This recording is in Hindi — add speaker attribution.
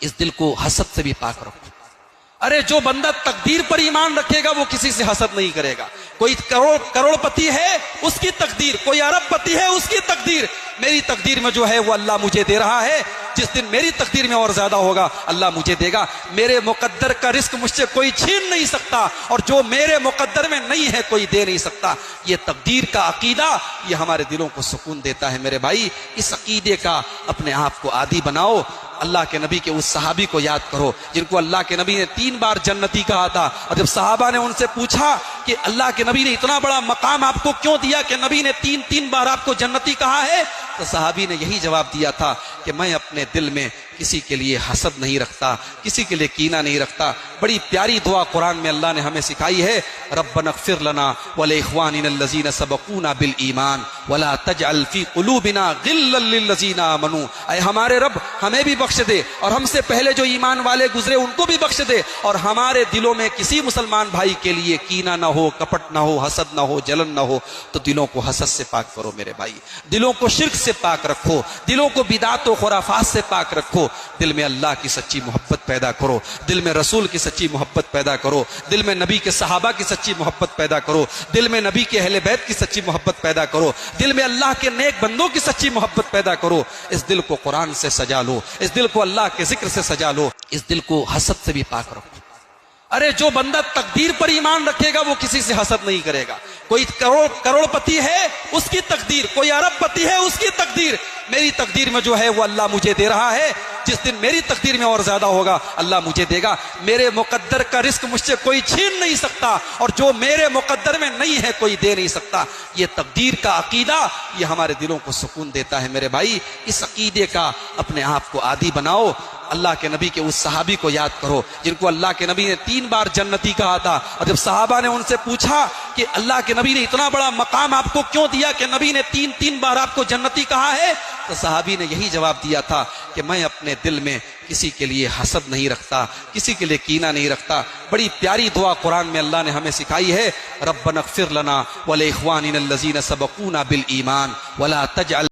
Speaker 1: इस दिल को हसद से भी पाक रखो। अरे जो बंदा तकदीर पर ईमान रखेगा वो किसी से हसद नहीं करेगा। कोई करोड़पति है उसकी तकदीर, कोई अरबपति है उसकी तकदीर, मेरी तकदीर में जो है वो अल्लाह मुझे दे रहा है। जिस दिन मेरी तकदीर में और ज्यादा होगा अल्लाह मुझे देगा। मेरे मुकद्दर का रिस्क मुझसे कोई छीन नहीं सकता, और जो मेरे मुकद्दर में नहीं है कोई दे नहीं सकता। ये तकदीर का अकीदा ये हमारे दिलों को सुकून देता है। मेरे भाई, इस अकीदे का अपने आप को आदी बनाओ। अल्लाह के नबी के उस सहाबी को याद करो जिनको अल्लाह के नबी ने 3 बार जन्नती कहा था। और जब सहाबा ने उनसे पूछा कि अल्लाह के नबी ने इतना बड़ा मकाम आपको क्यों दिया कि नबी ने 3 बार आपको जन्नती कहा है, तो सहाबी ने यही जवाब दिया था कि मैं अपने दिल में किसी के लिए हसद नहीं रखता, किसी के लिए कीना नहीं रखता। बड़ी प्यारी दुआ कुरान में अल्लाह ने हमें सिखाई है, रब्बनग़फ़िर लना व लिइख़वानिनल्लज़ीना सबक़ूना बिल ईमान वला तजअल फ़ी क़ुलूबिना ग़िल्लन लिल्लज़ीना आमनू। ऐ हमारे रब, हमें भी बख्श दे और हमसे पहले जो ईमान वाले गुजरे उनको भी बख्श दे, और हमारे दिलों में किसी मुसलमान भाई के लिए कीना ना हो, कपट ना हो, हसद ना हो, जलन ना हो। तो दिलों को हसद से पाक करो मेरे भाई, दिलों को शिर्क से पाक रखो, दिलों को बिदात व खुराफात से पाक रखो। दिल में अल्लाह की सच्ची मोहब्बत पैदा करो, दिल में रसूल की सच्ची मोहब्बत पैदा करो, दिल में नबी के सहाबा की सच्ची मोहब्बत पैदा करो, दिल में नबी के अहले बैत की सच्ची मोहब्बत पैदा करो, दिल में अल्लाह के नेक बंदों की सच्ची मोहब्बत पैदा करो। इस दिल को कुरान से सजा लो, इस दिल को अल्लाह के जिक्र से सजा लो, इस दिल को हसद से भी पाक रखो। अरे जो बंदा तकदीर पर ईमान रखेगा वो किसी से हसद नहीं करेगा। कोई करोड़पति है उसकी तकदीर, कोई अरबपति है उसकी तकदीर, मेरी तकदीर में जो है वो अल्लाह मुझे दे रहा है। जिस दिन मेरी तकदीर में और ज्यादा होगा अल्लाह मुझे देगा। मेरे मुकद्दर का रिस्क मुझसे कोई छीन नहीं सकता, और जो मेरे मुकद्दर में नहीं है कोई दे नहीं सकता। ये तकदीर का अकीदा ये हमारे दिलों को सुकून देता है। मेरे भाई, इस अकीदे का अपने आप को आदी बनाओ। अल्लाह के नबी के उस सहाबी को याद करो जिनको अल्लाह के नबी ने 3 बार जन्नती कहा था। और जब सहाबा ने उनसे पूछा कि अल्लाह के नबी ने इतना बड़ा मकाम आपको क्यों दिया कि नबी ने 3 बार आपको जन्नती कहा है, तो सहाबी ने यही जवाब दिया था कि मैं अपने दिल में किसी के लिए हसद नहीं रखता, किसी के लिए कीना नहीं रखता। बड़ी प्यारी दुआ कुरान में अल्लाह ने हमें सिखाई है, रब्बनग़फ़िर लना व लिइख़वानिनल्लज़ीना सबक़ूना बिल ईमान वला तजअल